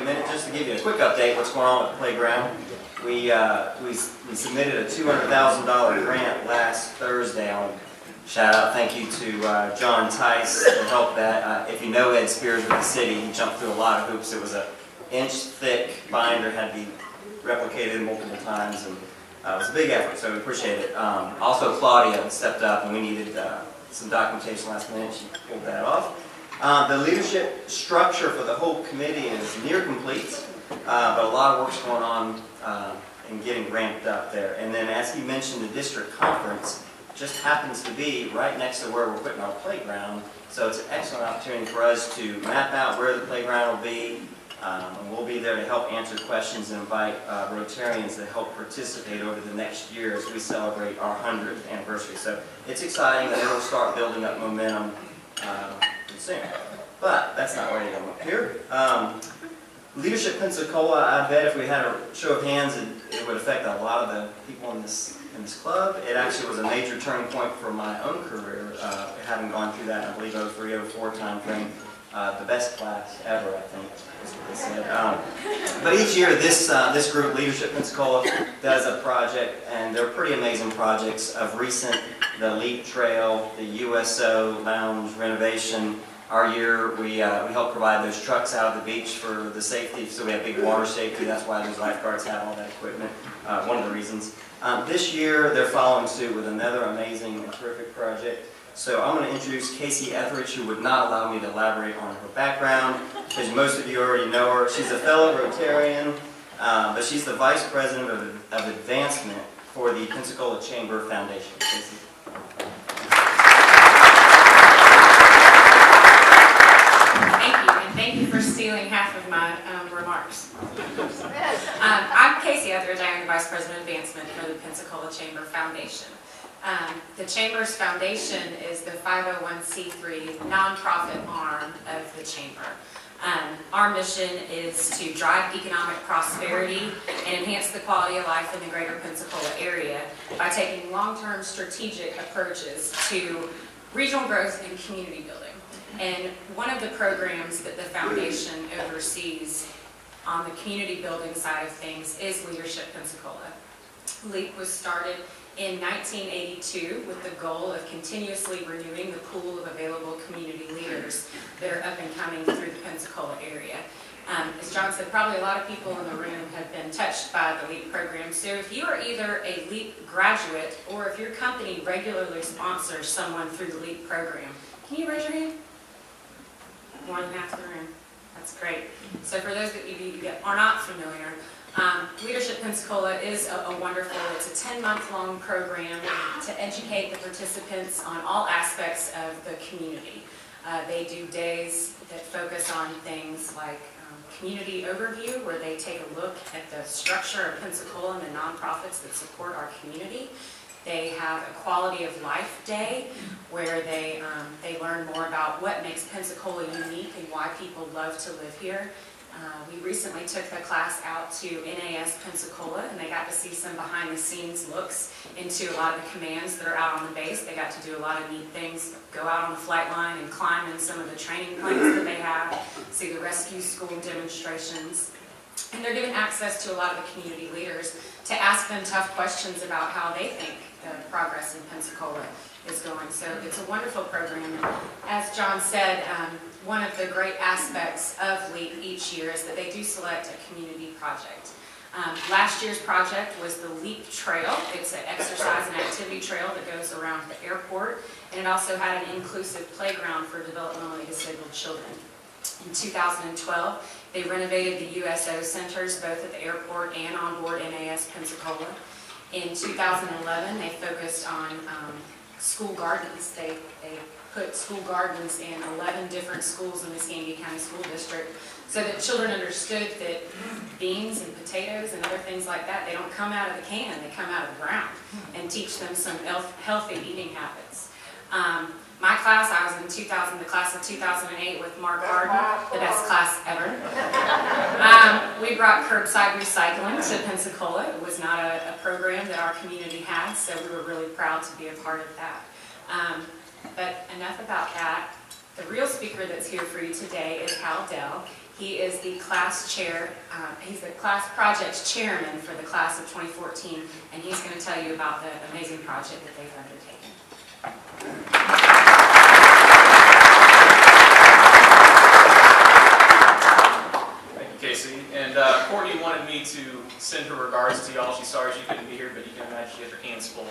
minute just to give you a quick update what's going on with the playground. We submitted a $200,000 grant last Thursday. Shout out, thank you to John Tice to help that. If you know Ed Spears with the city, he jumped through a lot of hoops. It was an inch-thick binder, had to be replicated multiple times, and it was a big effort, so we appreciate it. Also, Claudia stepped up, and we needed some documentation last minute. She pulled that off. The leadership structure for the whole committee is near complete, but a lot of work's going on and getting ramped up there. And then, as he mentioned, the district conference just happens to be right next to where we're putting our playground, so it's an excellent opportunity for us to map out where the playground will be, and we'll be there to help answer questions and invite Rotarians to help participate over the next year as we celebrate our 100th anniversary. So it's exciting, and it'll start building up momentum soon. But that's not where I'm up here. Leadership Pensacola, I bet if we had a show of hands, it would affect a lot of the people in this club. It actually was a major turning point for my own career, having gone through that, I believe, 03, 04 time frame. The best class ever, I think, is what they said. But each year, this group, Leadership Pensacola, does a project, and they're pretty amazing projects. Of recent, the LEAP Trail, the USO Lounge renovation. Our year, we help provide those trucks out of the beach for the safety, so we have big water safety. That's why those lifeguards have all that equipment, one of the reasons. This year, they're following suit with another amazing and terrific project. So I'm going to introduce Casey Etheredge, who would not allow me to elaborate on her background, because most of you already know her. She's a fellow Rotarian, but she's the Vice President of Advancement for the Pensacola Chamber Foundation. Casey. Thank you for stealing half of my remarks. I'm Casey Etheredge. I am the Vice President of Advancement for the Pensacola Chamber Foundation. The Chamber's foundation is the 501c3 nonprofit arm of the Chamber. Our mission is to drive economic prosperity and enhance the quality of life in the greater Pensacola area by taking long-term strategic approaches to regional growth and community building. And one of the programs that the foundation oversees on the community building side of things is Leadership Pensacola. LEAP was started in 1982 with the goal of continuously renewing the pool of available community leaders that are up and coming through the Pensacola area. As John said, probably a lot of people in the room have been touched by the LEAP program. So if you are either a LEAP graduate or if your company regularly sponsors someone through the LEAP program, can you raise your hand? More than half the room. That's great. So for those of you that are not familiar, Leadership Pensacola is a wonderful, it's a 10-month-long program to educate the participants on all aspects of the community. They do days that focus on things like community overview, where they take a look at the structure of Pensacola and the nonprofits that support our community. They have a quality of life day where they learn more about what makes Pensacola unique and why people love to live here. We recently took the class out to NAS Pensacola, and they got to see some behind-the-scenes looks into a lot of the commands that are out on the base. They got to do a lot of neat things, go out on the flight line and climb in some of the training planes that they have, see the rescue school demonstrations. And they're given access to a lot of the community leaders to ask them tough questions about how they think the progress in Pensacola is going. So it's a wonderful program. And as John said, one of the great aspects of LEAP each year is that they do select a community project. Last year's project was the LEAP Trail. It's an exercise and activity trail that goes around the airport, and it also had an inclusive playground for developmentally disabled children. In 2012, they renovated the USO centers both at the airport and on board NAS Pensacola. In 2011, they focused on school gardens. They put school gardens in 11 different schools in the Escambia County School District so that children understood that beans and potatoes and other things like that, they don't come out of the can, they come out of the ground, and teach them some healthy eating habits. My class, I was in the class of 2008 with Mark Harden, the best class ever. We brought curbside recycling to Pensacola. It was not a program that our community had, so we were really proud to be a part of that. But enough about that. The real speaker that's here for you today is Hal Dell. He is the class chair, he's the class projects chairman for the class of 2014, and he's going to tell you about the amazing project that they've undertaken. Thank you, Casey. And Courtney wanted me to send her regards to y'all. She's sorry she couldn't be here, but you can imagine she has her hands full.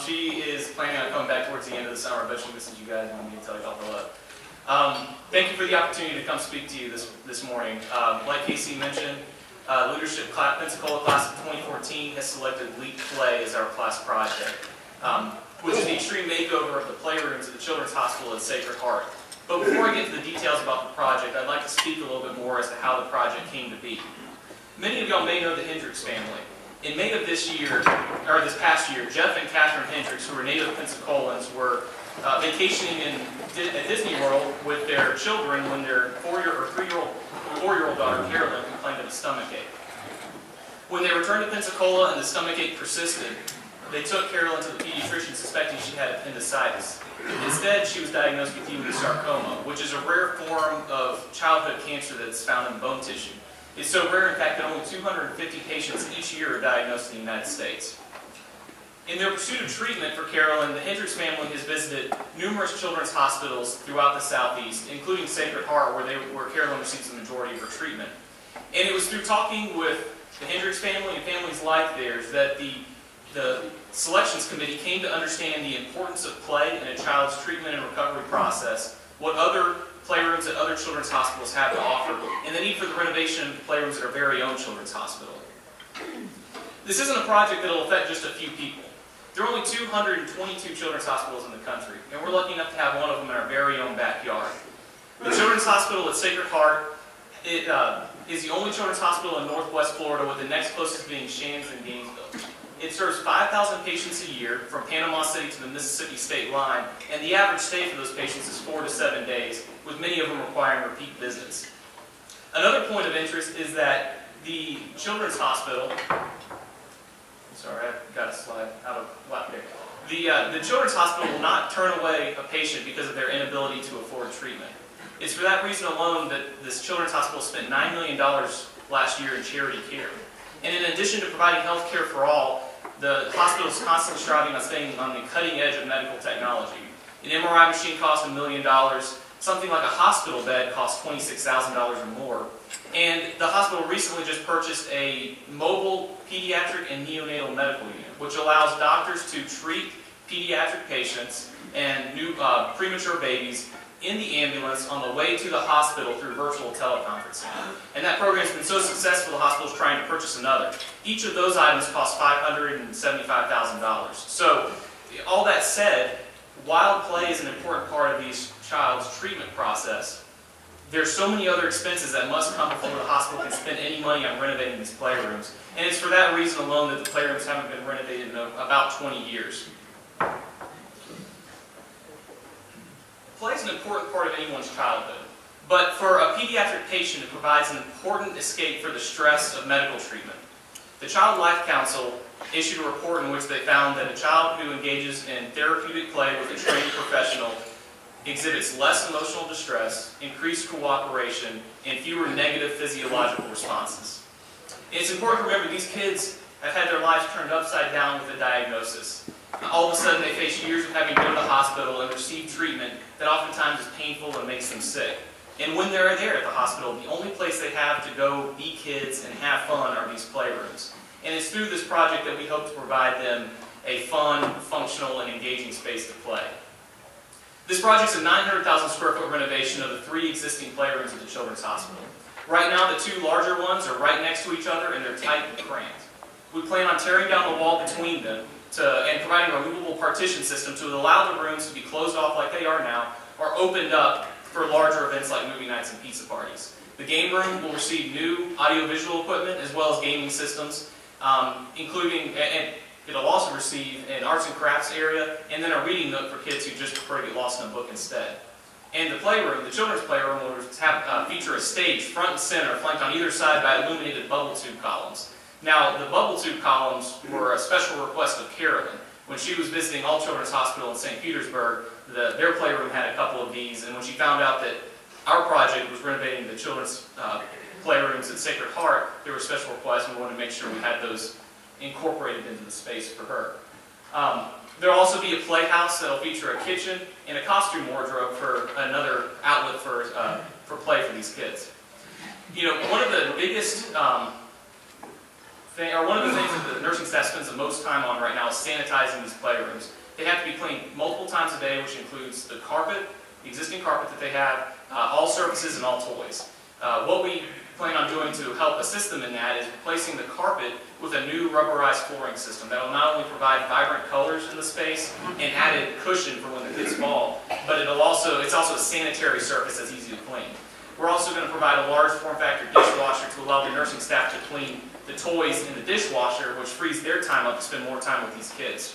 She is planning on coming back towards the end of the summer, but she misses you guys and wanted me to tell you all the love. Thank you for the opportunity to come speak to you this morning. Like Casey mentioned, Leadership Pensacola Class of 2014 has selected LeaPplay as our class project, which is the extreme makeover of the playrooms at the Children's Hospital at Sacred Heart. But before I get to the details about the project, I'd like to speak a little bit more as to how the project came to be. Many of y'all may know the Hendricks family. In May of this past year, Jeff and Catherine Hendricks, who are native Pensacolans, were vacationing at Disney World with their children when their 4-year-old daughter Carolyn complained of a stomachache. When they returned to Pensacola and the stomachache persisted, they took Carolyn to the pediatrician suspecting she had appendicitis. Instead, she was diagnosed with sarcoma, which is a rare form of childhood cancer that's found in bone tissue. It's so rare, in fact, that only 250 patients each year are diagnosed in the United States. In their pursuit of treatment for Carolyn, the Hendricks family has visited numerous children's hospitals throughout the Southeast, including Sacred Heart, where Carolyn receives the majority of her treatment. And it was through talking with the Hendricks family and families like theirs that the selections committee came to understand the importance of play in a child's treatment and recovery process, what other playrooms at other children's hospitals have to offer, and the need for the renovation of playrooms at our very own children's hospital. This isn't a project that will affect just a few people. There are only 222 children's hospitals in the country, and we're lucky enough to have one of them in our very own backyard. The Children's Hospital at Sacred Heart is the only children's hospital in Northwest Florida, with the next closest being Shands in Gainesville. It serves 5,000 patients a year from Panama City to the Mississippi state line, and the average stay for those patients is 4 to 7 days, with many of them requiring repeat visits. Another point of interest is that the Children's Hospital, sorry, I got a slide out of whack there. The Children's Hospital will not turn away a patient because of their inability to afford treatment. It's for that reason alone that this Children's Hospital spent $9 million last year in charity care. And in addition to providing health care for all, the hospital is constantly striving on staying on the cutting edge of medical technology. An MRI machine costs $1 million. Something like a hospital bed costs $26,000 or more. And the hospital recently just purchased a mobile pediatric and neonatal medical unit, which allows doctors to treat pediatric patients and new premature babies in the ambulance on the way to the hospital through virtual teleconferencing. And that program has been so successful, the hospital is trying to purchase another. Each of those items costs $575,000. So, all that said, while play is an important part of these child's treatment process, there's so many other expenses that must come before the hospital can spend any money on renovating these playrooms. And it's for that reason alone that the playrooms haven't been renovated in about 20 years. Play is an important part of anyone's childhood, but for a pediatric patient, it provides an important escape for the stress of medical treatment. The Child Life Council issued a report in which they found that a child who engages in therapeutic play with a trained professional exhibits less emotional distress, increased cooperation, and fewer negative physiological responses. And it's important to remember these kids have had their lives turned upside down with a diagnosis. All of a sudden they face years of having to go to the hospital and receive treatment that oftentimes is painful and makes them sick. And when they're there at the hospital, the only place they have to go be kids and have fun are these playrooms. And it's through this project that we hope to provide them a fun, functional, and engaging space to play. This project is a 900,000 square foot renovation of the 3 existing playrooms at the Children's Hospital. Right now, the 2 larger ones are right next to each other and they're tight and cramped. We plan on tearing down the wall between them and providing a removable partition system to allow the rooms to be closed off like they are now, or opened up for larger events like movie nights and pizza parties. The game room will receive new audiovisual equipment as well as gaming systems, including, and it'll also receive an arts and crafts area, and then a reading nook for kids who just prefer to get lost in a book instead. And the playroom, the children's playroom, will feature a stage front and center, flanked on either side by illuminated bubble tube columns. Now, the bubble tube columns were a special request of Carolyn. When she was visiting All Children's Hospital in St. Petersburg, their playroom had a couple of these, and when she found out that our project was renovating the children's playrooms at Sacred Heart, there were special requests, and we wanted to make sure we had those incorporated into the space for her. There will also be a playhouse that will feature a kitchen and a costume wardrobe for another outlet for play for these kids. You know, one of the biggest one of the things that the nursing staff spends the most time on right now is sanitizing these playrooms. They have to be cleaned multiple times a day, which includes the carpet, the existing carpet that they have, all surfaces and all toys. What we plan on doing to help assist them in that is replacing the carpet with a new rubberized flooring system that will not only provide vibrant colors in the space and added cushion for when the kids fall, but it's also a sanitary surface that's easy to clean. We're also going to provide a large form factor dishwasher to allow the nursing staff to clean the toys in the dishwasher, which frees their time up to spend more time with these kids.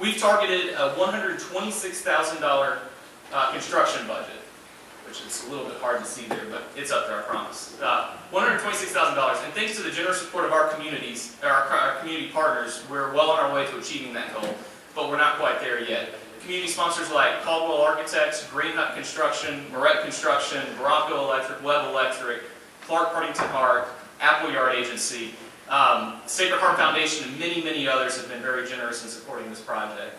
We've targeted a $126,000 construction budget, which is a little bit hard to see there, but it's up there, I promise. $126,000, and thanks to the generous support of our communities, our community partners, we're well on our way to achieving that goal, but we're not quite there yet. Community sponsors like Caldwell Architects, Green Hut Construction, Moret Construction, Baracco Electric, Webb Electric, Clark Partington Hart, Appleyard Agency, Sacred Heart Foundation, and many, many others have been very generous in supporting this project.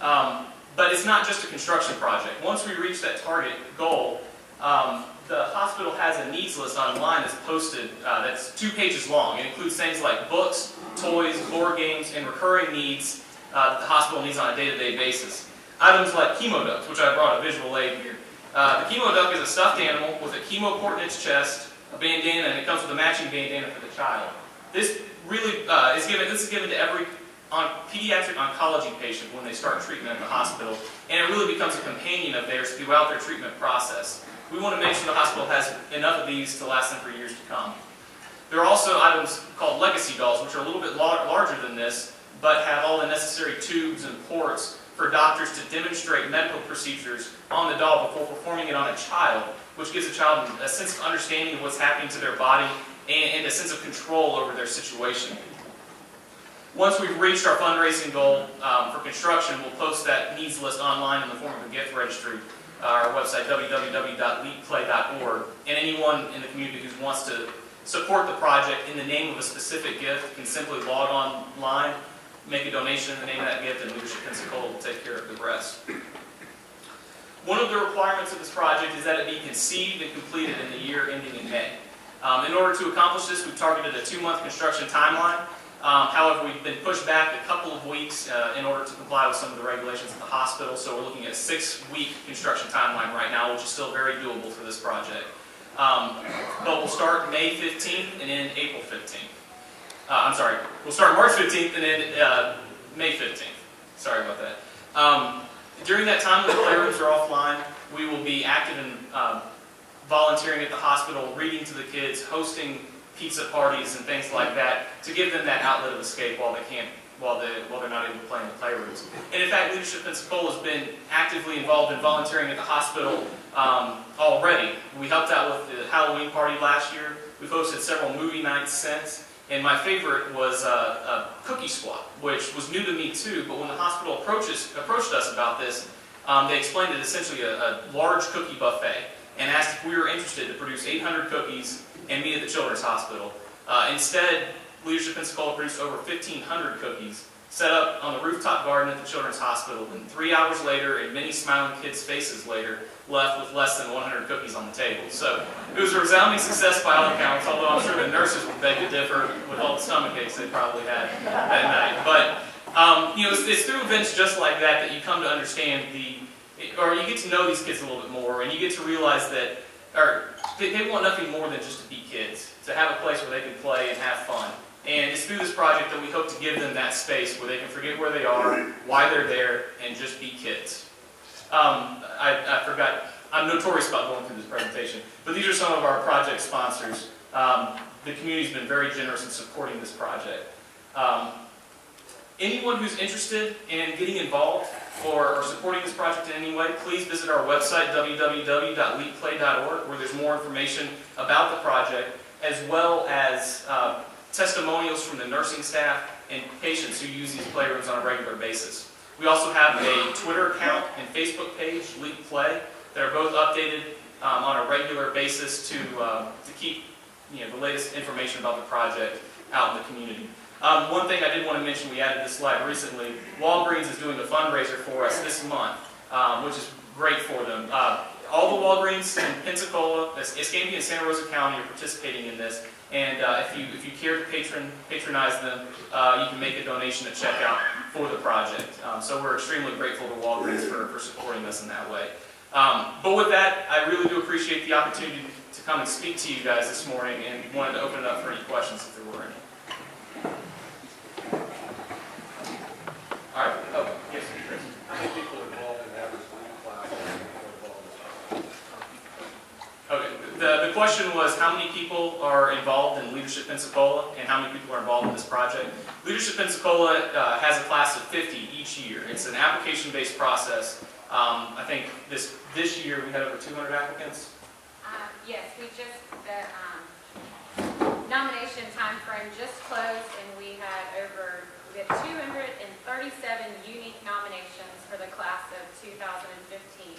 But it's not just a construction project. Once we reach that target goal, the hospital has a needs list online that's posted that's 2 pages long. It includes things like books, toys, board games, and recurring needs that the hospital needs on a day-to-day basis. Items like chemo ducks, which I brought a visual aid here. The chemo duck is a stuffed animal with a chemo port in its chest, a bandana, and it comes with a matching bandana for the child. This really is given to every pediatric oncology patient when they start treatment at the hospital, and it really becomes a companion of theirs throughout their treatment process. We want to make sure the hospital has enough of these to last them for years to come. There are also items called legacy dolls, which are a little bit larger than this, but have all the necessary tubes and ports for doctors to demonstrate medical procedures on the doll before performing it on a child, which gives a child a sense of understanding of what's happening to their body and a sense of control over their situation. Once we've reached our fundraising goal for construction, we'll post that needs list online in the form of a gift registry, our website www.LeaPplay.org, and anyone in the community who wants to support the project in the name of a specific gift can simply log online, make a donation in the name of that gift, and Leadership Pensacola will take care of the rest. One of the requirements of this project is that it be conceived and completed in the year ending in May. In order to accomplish this, we've targeted a 2-month construction timeline. However, we've been pushed back a couple of weeks in order to comply with some of the regulations at the hospital, so we're looking at a 6-week construction timeline right now, which is still very doable for this project. But we'll start May 15th and end April 15th. We'll start March 15th and end May 15th. Sorry about that. During that time when the playrooms are offline, we will be active in volunteering at the hospital, reading to the kids, hosting pizza parties and things like that to give them that outlet of escape while they're not able to play in the playrooms. And in fact, Leadership Pensacola has been actively involved in volunteering at the hospital already. We helped out with the Halloween party last year. We've hosted several movie nights since. And my favorite was a cookie swap, which was new to me too, but when the hospital approached us about this, they explained it essentially a large cookie buffet and asked if we were interested to produce 800 cookies and meet at the Children's Hospital. Instead, Leadership Pensacola produced over 1,500 cookies, set up on the rooftop garden at the Children's Hospital, and 3 hours later, and many smiling kids' faces later, left with less than 100 cookies on the table. So it was a resounding success by all accounts, although I'm sure the nurses would beg to differ with all the stomach aches they probably had that night. But it's through events just like that you come to understand or you get to know these kids a little bit more, and you get to realize that they want nothing more than just to be kids, to have a place where they can play and have fun. And it's through this project that we hope to give them that space where they can forget where they are, why they're there, and just be kids. I forgot, I'm notorious about going through this presentation, but these are some of our project sponsors. The community's been very generous in supporting this project. Anyone who's interested in getting involved or supporting this project in any way, please visit our website, www.leaplay.org, where there's more information about the project, as well as testimonials from the nursing staff and patients who use these playrooms on a regular basis. We also have a Twitter account and Facebook page, LeaPplay, that are both updated on a regular basis to keep the latest information about the project out in the community. One thing I did want to mention, we added this slide recently. Walgreens is doing a fundraiser for us this month, which is great for them. All the Walgreens in Pensacola, Escambia and Santa Rosa County are participating in this, and if you care to patronize them, you can make a donation at checkout for the project. So we're extremely grateful to Walgreens for supporting us in that way. But with that, I really do appreciate the opportunity to come and speak to you guys this morning, and wanted to open it up for any questions if there were any. All right. Oh, yes, Chris. How many people are involved in average lead class? Okay. The question was how many people are involved in Leadership Pensacola and how many people are involved in this project. Leadership Pensacola has a class of 50 each year. It's an application-based process. I think this year we had over 200 applicants. Yes, the nomination time frame just closed, and we had 237 unique nominations for the class of 2015.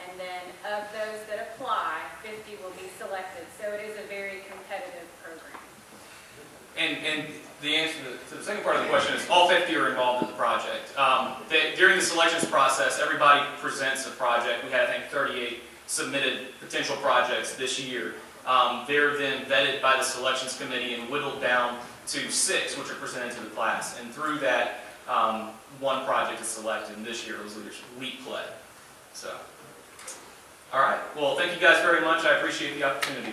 And then of those that apply, 50 will be selected. So it is a very competitive program. And the answer to the second part of the question is all 50 are involved in the project. During the selections process, everybody presents a project. We had, I think, 38 submitted potential projects this year. They're then vetted by the selections committee and whittled down to 6, which are presented to the class. And through that, one project is selected. And this year it was LeaPplay. So, all right. Well, thank you guys very much. I appreciate the opportunity.